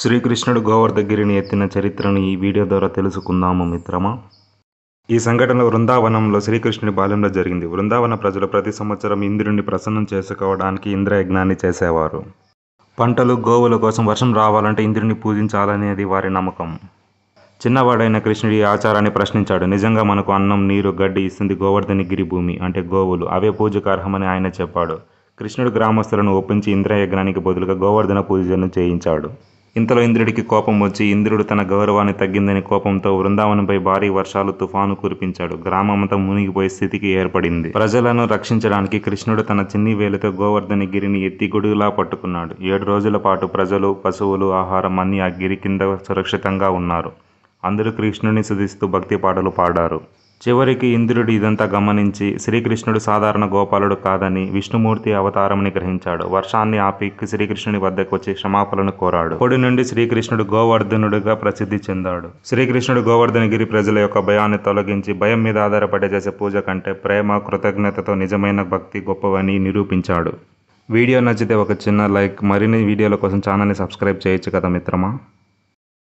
శ్రీకృష్ణుడు గోవర్ధగిరిని ఎత్తిన చరిత్రను ఈ వీడియో ద్వారా తెలుసుకుందాము మిత్రమా. ఈ సంఘటన వృందావనంలో శ్రీకృష్ణుడి బాల్యంలో జరిగింది. వృందావన ప్రజలు ప్రతి సంవత్సరం ఇంద్రుడిని ప్రసన్నం చేసుకోవడానికి ఇంద్రయజ్ఞాన్ని చేసేవారు. పంటలు, గోవుల కోసం వర్షం రావాలంటే ఇంద్రుడిని పూజించాలనేది వారి నమ్మకం. చిన్నవాడైన కృష్ణుడు ఈ ఆచారాన్ని ప్రశ్నించాడు. నిజంగా మనకు అన్నం, నీరు, గడ్డి ఇస్తుంది గోవర్ధనగిరి భూమి, అంటే గోవులు. అవే పూజకు అర్హమని ఆయన చెప్పాడు. కృష్ణుడు గ్రామస్తులను ఒప్పించి ఇంద్రయజ్ఞానికి బదులుగా గోవర్ధన పూజను చేయించాడు. ఇంతలో ఇంద్రుడికి కోపం వచ్చి, ఇంద్రుడు తన గౌరవాన్ని తగ్గిందని కోపంతో వృందావనంపై భారీ వర్షాలు, తుఫాను కురిపించాడు. గ్రామమంతా మునిగిపోయే స్థితికి ఏర్పడింది. ప్రజలను రక్షించడానికి కృష్ణుడు తన చిన్ని వేలితో గోవర్ధనగిరిని ఎత్తి గొడుగులా పట్టుకున్నాడు. 7 రోజుల పాటు ప్రజలు, పశువులు, ఆహారం అన్నీ ఆ గిరి కింద సురక్షితంగా ఉన్నారు. అందరూ కృష్ణుడిని స్తుతిస్తూ భక్తి పాటలు పాడారు. చివరికి ఇంద్రుడు ఇదంతా గమనించి శ్రీకృష్ణుడు సాధారణ గోపాలుడు కాదని, విష్ణుమూర్తి అవతారమని గ్రహించాడు. వర్షాన్ని ఆపి శ్రీకృష్ణుని వద్దకు వచ్చి క్షమాపణను కోరాడు. అప్పటి నుండి శ్రీకృష్ణుడు గోవర్ధనుడుగా ప్రసిద్ధి చెందాడు. శ్రీకృష్ణుడు గోవర్ధనగిరి ప్రజల యొక్క భయాన్ని తొలగించి, భయం మీద ఆధారపడి చేసే పూజ కంటే ప్రేమ, కృతజ్ఞతతో నిజమైన భక్తి గొప్పవని నిరూపించాడు. వీడియో నచ్చితే ఒక చిన్న లైక్, మరిన్ని వీడియోల కోసం ఛానల్ని సబ్స్క్రైబ్ చేయొచ్చు కదా మిత్రమా.